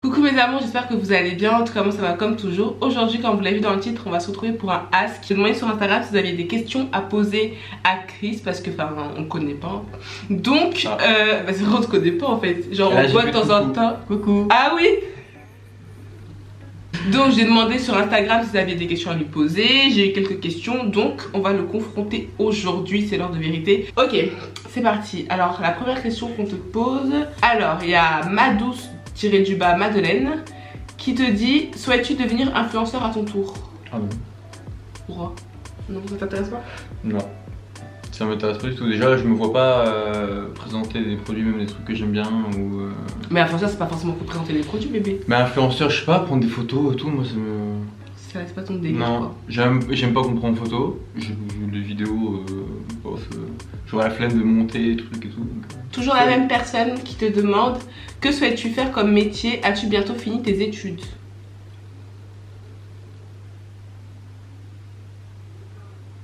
Coucou mes amours, j'espère que vous allez bien. En tout cas moi ça va comme toujours. Aujourd'hui, comme vous l'avez vu dans le titre, on va se retrouver pour un ask. J'ai demandé sur Instagram si vous aviez des questions à poser à Chris, parce que enfin on le connaît pas. Donc c'est vrai, on se connaît pas en fait. Genre on voit de temps en temps. Coucou. Ah oui. Donc j'ai demandé sur Instagram si vous aviez des questions à lui poser. J'ai eu quelques questions, donc on va le confronter aujourd'hui, c'est l'heure de vérité. Ok, c'est parti. Alors la première question qu'on te pose. Alors il y a Madeleine qui te dit: souhaites-tu devenir influenceur à ton tour? Ah non. Pourquoi? Non, ça t'intéresse pas? Non, ça m'intéresse pas du tout. Déjà je me vois pas présenter des produits, même des trucs que j'aime bien ou Mais influenceur c'est pas forcément pour présenter des produits bébé. Mais influenceur, je sais pas, prendre des photos et tout, moi ça me... C'est pas ton délire. Non, j'aime pas qu'on prenne photo. J'ai des vidéos, j'aurais la flemme de monter des trucs et tout. Donc, toujours la même personne qui te demande: que souhaites-tu faire comme métier? As-tu bientôt fini tes études?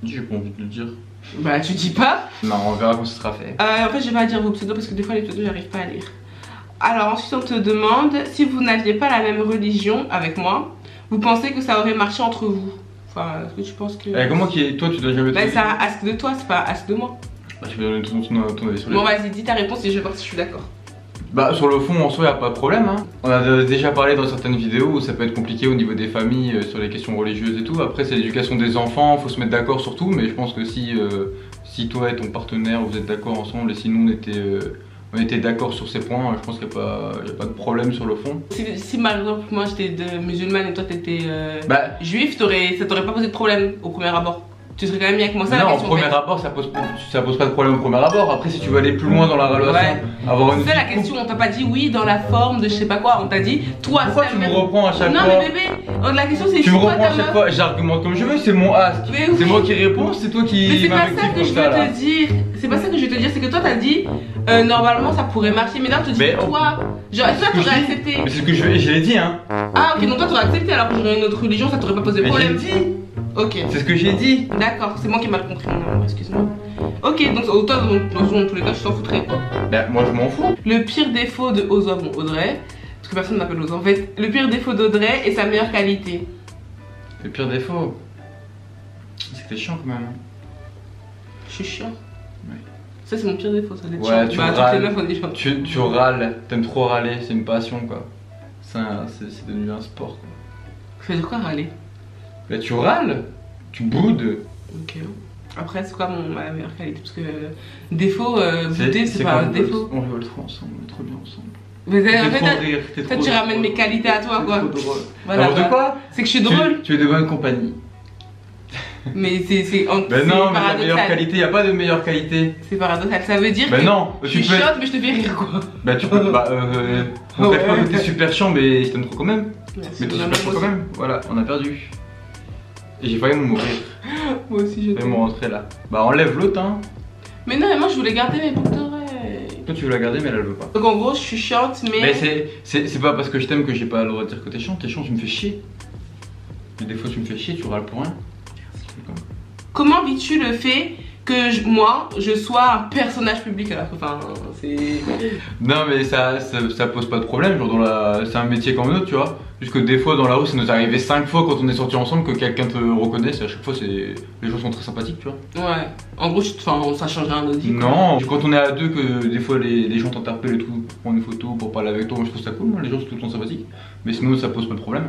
j'ai pas envie de le dire. Bah tu dis pas. Non, on verra quand ce sera fait. En fait je vais pas dire vos pseudos parce que des fois les pseudos j'arrive pas à lire. Alors ensuite on te demande: si vous n'aviez pas la même religion avec moi, vous pensez que ça aurait marché entre vous? Enfin, est-ce que tu penses que... Comment qui est... Toi tu dois jamais... Bah c'est un ask de toi, c'est pas un ask de moi. Bah je vais donner ton avis sur les... Bon vas-y, dis ta réponse et je vais voir si je suis d'accord. Bah sur le fond en soi y a pas de problème hein. On a déjà parlé dans certaines vidéos où ça peut être compliqué au niveau des familles sur les questions religieuses et tout. Après c'est l'éducation des enfants, faut se mettre d'accord sur tout. Mais je pense que si toi et ton partenaire vous êtes d'accord ensemble et si nous on était d'accord sur ces points, je pense qu'il n'y a pas de problème sur le fond. Si par exemple moi j'étais musulmane et toi t'étais juif, ça t'aurait pas posé de problème au premier abord? Tu serais quand même mis avec moi? Ça, non, au premier abord ça pose pas de problème au premier abord. Après si tu veux aller plus loin dans la relation, avoir une... C'est ça la question, on t'a pas dit oui dans la forme de je sais pas quoi, on t'a dit toi... Pourquoi tu me reprends à chaque fois? Non mais bébé, la question c'est... Tu me reprends à chaque fois, j'argumente comme je veux, c'est mon ask. C'est moi qui réponds, c'est toi qui... Mais c'est pas ça que je veux te dire. C'est pas ça que je veux te dire, c'est que toi t'as dit normalement ça pourrait marcher, mais là tu te dis toi... Genre toi t'aurais accepté. Mais c'est ce que je l'ai dit hein. Ah ok, donc toi t'aurais accepté alors que j'aurais une autre religion, ça t'aurait pas posé problème. Ok. C'est ce que j'ai dit. D'accord, c'est moi qui ai mal compris, excuse-moi. Ok, donc toi dans tous les cas tu t'en foutrais quoi? Bah moi je m'en fous. Le pire défaut de Audrey, parce que personne m'appelle Ozo en fait, le pire défaut d'Audrey et sa meilleure qualité. Le pire défaut, c'est que t'es chiant quand même. Je suis chiant. Ouais. Ça c'est mon pire défaut, ça d'être chiant. Tu râles. Tu râles, t'aimes trop râler, c'est une passion quoi. C'est devenu un sport quoi. Ça veut dire quoi râler? Bah tu râles, tu boudes. Ok. Après c'est quoi ma meilleure qualité? Parce que défaut, bouder c'est pas un défaut. On rigole trop ensemble, on est trop bien ensemble. Mais en fait, toi tu ramènes mes qualités à toi quoi. Voilà, de quoi? C'est que je suis drôle. Tu es de bonne compagnie. Mais c'est ben non, mais la meilleure qualité, y a pas de meilleure qualité. C'est paradoxal, ça veut dire que non, je suis chiotte mais je te fais rire quoi. Bah tu peux, on fait pas que t'es super chiant mais je t'aime trop quand même. Merci, mais t'es super chiant quand même, voilà, on a perdu. Et j'ai failli mourir. Moi aussi je vais me rentrer là. Bah enlève l'autre hein. Mais non, mais moi je voulais garder mes boucles d'oreilles. Toi tu veux la garder mais elle veut pas. Donc en gros je suis chiante mais... Mais c'est pas parce que je t'aime que j'ai pas le droit de dire que t'es chiant, tu me fais chier. Mais des fois tu me fais chier, tu râles pour rien. Comment vis-tu le fait que moi je sois un personnage public alors que enfin c'est... Non mais ça pose pas de problème, genre c'est un métier comme un autre tu vois. Juste que des fois dans la rue ça nous est arrivé 5 fois quand on est sortis ensemble que quelqu'un te reconnaisse et à chaque fois les gens sont très sympathiques tu vois. Ouais, en gros ça change rien de dire. Non, quand on est à deux que des fois les gens t'interpellent et tout pour prendre une photo, pour parler avec toi, moi je trouve ça cool, les gens sont tout le temps sympathiques. Mais sinon ça pose pas de problème.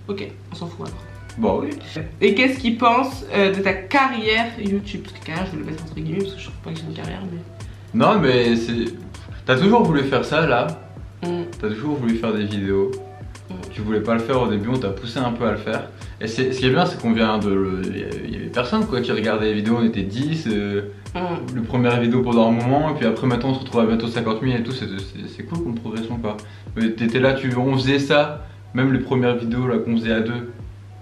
Ok, on s'en fout alors. Bah oui. Et qu'est-ce qu'il pense de ta carrière YouTube? Parce que carrière je vais le mettre entre guillemets parce que je trouve pas que j'ai une carrière mais... Non mais c'est... T'as toujours voulu faire ça là. T'as toujours voulu faire des vidéos. Tu voulais pas le faire au début, on t'a poussé un peu à le faire. Et ce qui est bien c'est qu'on vient de... Il y avait personne quoi qui regardait les vidéos, on était 10. Le première vidéo pendant un moment et puis après maintenant on se retrouve à bientôt 50 000 et tout, c'est cool comme progression quoi. Mais t'étais là, on faisait ça, même les premières vidéos là qu'on faisait à deux.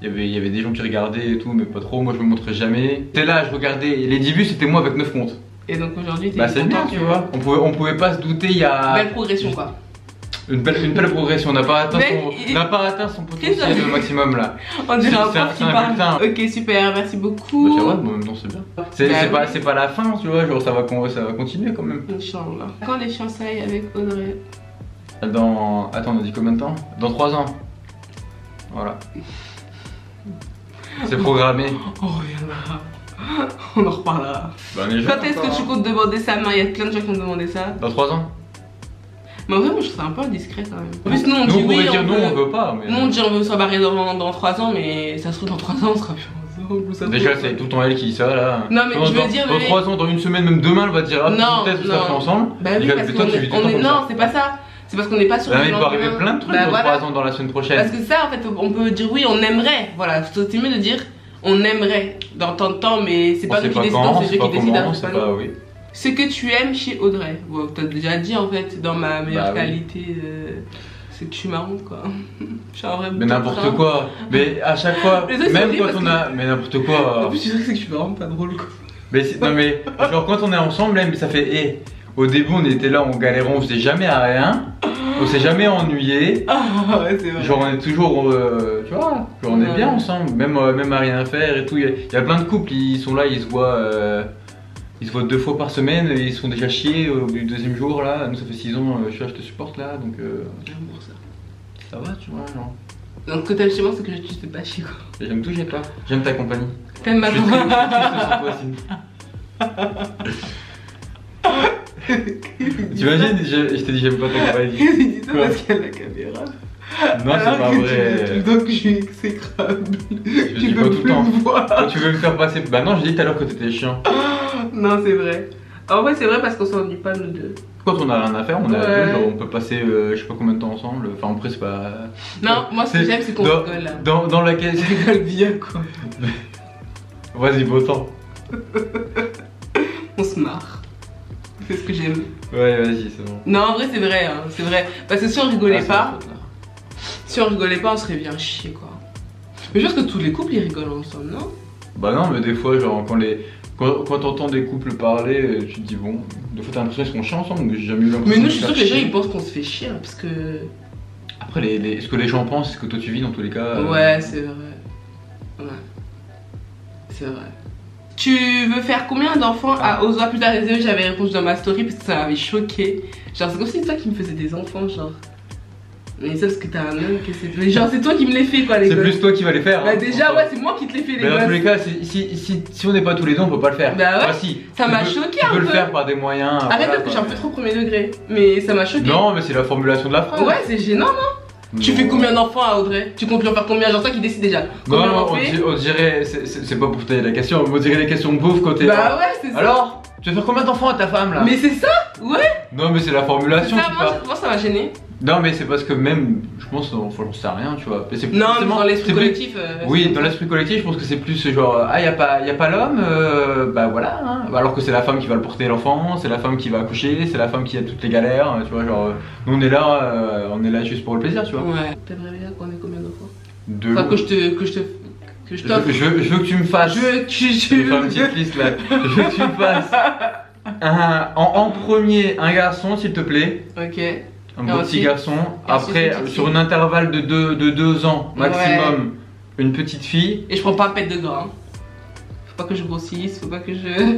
Il y avait des gens qui regardaient et tout, mais pas trop, moi je me montrais jamais. T'es là, je regardais, les débuts c'était moi avec 9 comptes. Et donc aujourd'hui t'es... Bah c'est bien tu vois, on pouvait pas se douter, il y a... Belle progression quoi. Une belle progression, on n'a pas atteint son potentiel au maximum là. On dirait un prof qui parle. Ok super, merci beaucoup. Bah c'est vrai, en même temps c'est bien. C'est pas la fin tu vois, genre ça va continuer quand même. Inch'Allah. Quand les fiançailles avec Audrey? Dans... Attends, on a dit combien de temps? Dans 3 ans. Voilà. C'est programmé. On reviendra. On en reparlera. Bah, quand est-ce que tu comptes demander ça? Il y a plein de gens qui m'ont demandé ça. Dans 3 ans. Mais en vrai, moi je trouve ça un peu indiscret quand même. En plus, nous on dit oui, dire non, on veut pas. Mais... Nous on dit on veut se barrer dans 3 ans, mais ça se trouve dans 3 ans on sera plus ensemble. Déjà, c'est tout le temps elle qui dit ça là. Non, mais je veux dire. Dans 3 ans, dans une semaine, même demain, elle va te dire ah, non, peut-être vous serez ensemble. Bah oui, parce qu'on est. Non, c'est pas ça. C'est parce qu'on n'est pas sur le. Il peut arriver plein de trucs dans 3 ans dans la semaine prochaine. Parce que ça, en fait, on peut dire oui, on aimerait. Voilà, c'est mieux de dire on aimerait dans tant de temps, mais c'est pas nous qui décidons, c'est eux qui décident. Ce que tu aimes chez Audrey. Bon, t'as déjà dit en fait, dans ma meilleure qualité, c'est que je suis marrante quoi. Je suis un vrai. Mais n'importe quoi. Mais à chaque fois, même quand on a. Mais n'importe quoi. En plus, tu sais que je suis vraiment pas drôle quoi. Mais non, mais genre quand on est ensemble, même ça fait. Au début, on était là, on galérait, on faisait jamais à rien. On s'est jamais ennuyé. Ah ouais, c'est vrai. Genre on est toujours, tu vois, genre on est bien ensemble, même à rien faire et tout. Il y a plein de couples, ils sont là, ils se voient 2 fois par semaine, et ils se font déjà chier au bout du 2e jour là. Nous ça fait 6 ans, je te supporte là, donc. J'aime ça. Ça va, tu vois, genre. Donc ce que t'aimes chez moi, c'est que je te fais pas chier quoi. J'aime tout, j'aime pas. J'aime ta compagnie. T'aimes ma compagnie. T'imagines, je t'ai dit j'aime pas ta compagnie. Dis ça parce qu'il y a la caméra. Non, c'est pas vrai. Donc je suis exécrable. Je dis pas tout le temps. Quand tu veux me faire passer. Bah non, je dis tout à l'heure que t'étais chiant. Non, c'est vrai. En vrai, c'est vrai parce qu'on s'ennuie pas nous deux. Quand on a rien à faire, on est à deux, genre on peut passer je sais pas combien de temps ensemble. Enfin, après, c'est pas. Non, moi ce que j'aime, c'est qu'on rigole là. Dans laquelle. Je rigole bien quoi. Vas-y, beau temps. On se marre. C'est ce que j'aime. Ouais, vas-y, c'est bon. Non, en vrai, c'est vrai, hein, c'est vrai. Parce que si on rigolait pas, on serait bien chier quoi. Mais je pense que tous les couples ils rigolent ensemble, non? Bah non, mais des fois, genre quand t'entends des couples parler, tu te dis bon, des fois t'as l'impression qu'ils sont chiants ensemble, mais j'ai jamais eu l'impression. Mais nous, je suis sûr que les gens ils pensent qu'on se fait chier, hein, parce que. Après, ce que les gens pensent, c'est ce que toi tu vis dans tous les cas. Ouais, c'est vrai. Ouais. C'est vrai. Tu veux faire combien d'enfants à Ozoa? Plus tard, j'avais répondu dans ma story parce que ça m'avait choqué. Genre, c'est comme si c'est toi qui me faisais des enfants, genre. Mais ça, parce que t'as un homme que c'est. Genre, c'est toi qui me les fais, quoi, les gosses. C'est plus toi qui vas les faire. Bah, déjà, ouais, c'est moi qui te les fais, les gosses. Mais dans tous les cas, si on n'est pas tous les deux, on peut pas le faire. Bah, ouais. Enfin, si, ça m'a choqué un peu. Tu peux le faire par des moyens. Arrête parce que je suis un peu trop premier degré. Mais ça m'a choqué. Non, mais c'est la formulation de la phrase. Ouais, c'est gênant, non? Tu fais combien d'enfants à Audrey? Tu comptes lui en faire combien? Genre toi qui décide déjà. Non, on dirait, c'est pas pour tailler la question, on dirait les questions pauvres quand t'es. Bah ouais, c'est ça. Alors, tu veux faire combien d'enfants à ta femme là? Mais c'est ça? Ouais. Non, mais c'est la formulation. Ça, moi ça m'a gêné. Non, mais c'est parce que même, je pense, j'en sais rien, tu vois. Non, mais dans l'esprit collectif. Oui, dans l'esprit collectif, je pense que c'est plus genre, ah, y a pas l'homme, bah voilà. Hein. Alors que c'est la femme qui va le porter l'enfant, c'est la femme qui va accoucher, c'est la femme qui a toutes les galères, tu vois. Genre, nous on est là juste pour le plaisir, tu vois. Ouais. T'aimerais bien qu'on ait combien d'enfants? Deux. Enfin, que je t'offre. Je veux que tu me fasses. Je vais faire une petite liste là. Je veux que tu me fasses. En premier, un garçon, s'il te plaît. Ok. Un beau petit garçon. Après, sur un intervalle de 2 ans maximum, une petite fille. Et je prends pas pète de gras. Faut pas que je grossisse, faut pas que je.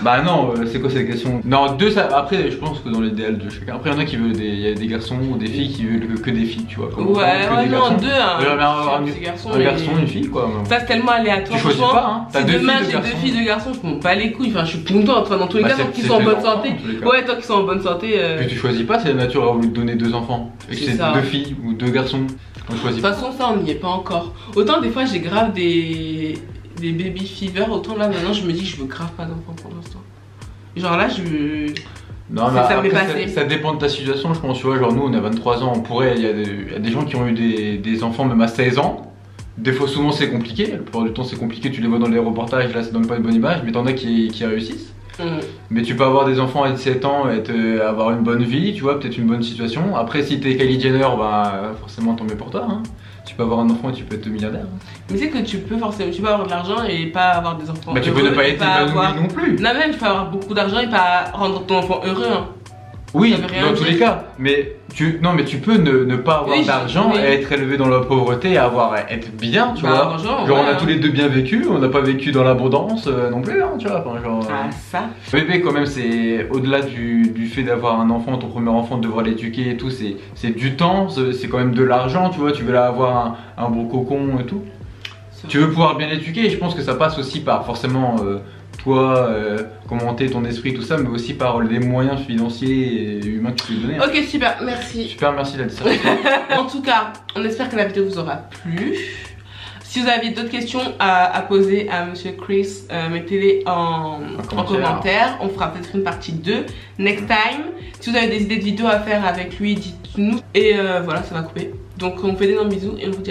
Bah non, c'est quoi cette question? Non, 2 ça. Après, je pense que dans l'idéal de chacun. Après, il y en a qui veulent il y a des garçons ou des filles qui veulent que des filles, tu vois. Ouais, non, 2, un garçon, une fille, quoi. Ça, c'est tellement aléatoire. Tu choisis pas, hein. Si demain j'ai 2 filles, 2 garçons, je m'en bats les couilles. Enfin, je suis contente. Enfin, dans tous les cas, tant qu'ils sont en bonne santé. Ouais, tant qu'ils sont en bonne santé. Puis tu choisis pas, c'est la nature a voulu te donner 2 enfants. Et que c'est 2 filles ou 2 garçons. De toute façon, ça, on n'y est pas encore. Autant des fois, j'ai grave des baby fever. Autant là, maintenant, je me dis que je veux grave pas d'enfants pour l'instant. Genre là, non, mais après, ça dépend de ta situation, je pense. Tu vois, genre nous, on a 23 ans, on pourrait. Il y a des gens qui ont eu des enfants même à 16 ans. Des fois, souvent, c'est compliqué. La plupart du temps, c'est compliqué. Tu les vois dans les reportages, là, ça donne pas une bonne image. Mais t'en as qui réussissent. Mais tu peux avoir des enfants à 17 ans et avoir une bonne vie, tu vois, peut-être une bonne situation. Après, si t'es Kylie Jenner, bah forcément, tant mieux pour toi. Hein. Tu peux avoir un enfant et tu peux être milliardaire. Hein. Mais c'est que tu peux avoir de l'argent et pas avoir des enfants. Bah tu peux ne pas être épanoui non plus. Non, même tu peux avoir beaucoup d'argent et pas rendre ton enfant heureux. Hein. Oui, dans tous les cas, mais tu peux ne pas avoir d'argent et être élevé dans la pauvreté et être bien, tu vois. Genre on a tous les deux bien vécu, on n'a pas vécu dans l'abondance non plus, hein, tu vois. Enfin, genre, ça. Bébé quand même, c'est au-delà du fait d'avoir un enfant, ton premier enfant, de devoir l'éduquer et tout, c'est du temps, c'est quand même de l'argent, tu vois. Tu veux avoir un bon cocon et tout. Tu veux pouvoir bien l'éduquer et je pense que ça passe aussi par forcément toi, commenter ton esprit, tout ça, mais aussi par les moyens financiers et humains que tu peux donner. Ok, super, merci. Super, merci Ladissa. En tout cas, on espère que la vidéo vous aura plu. Si vous avez d'autres questions à poser à Monsieur Chris, mettez-les en commentaire. On fera peut-être une partie 2 next time. Si vous avez des idées de vidéos à faire avec lui, dites-nous. Et voilà, ça va couper. Donc on fait d'énormes bisous et on vous dit à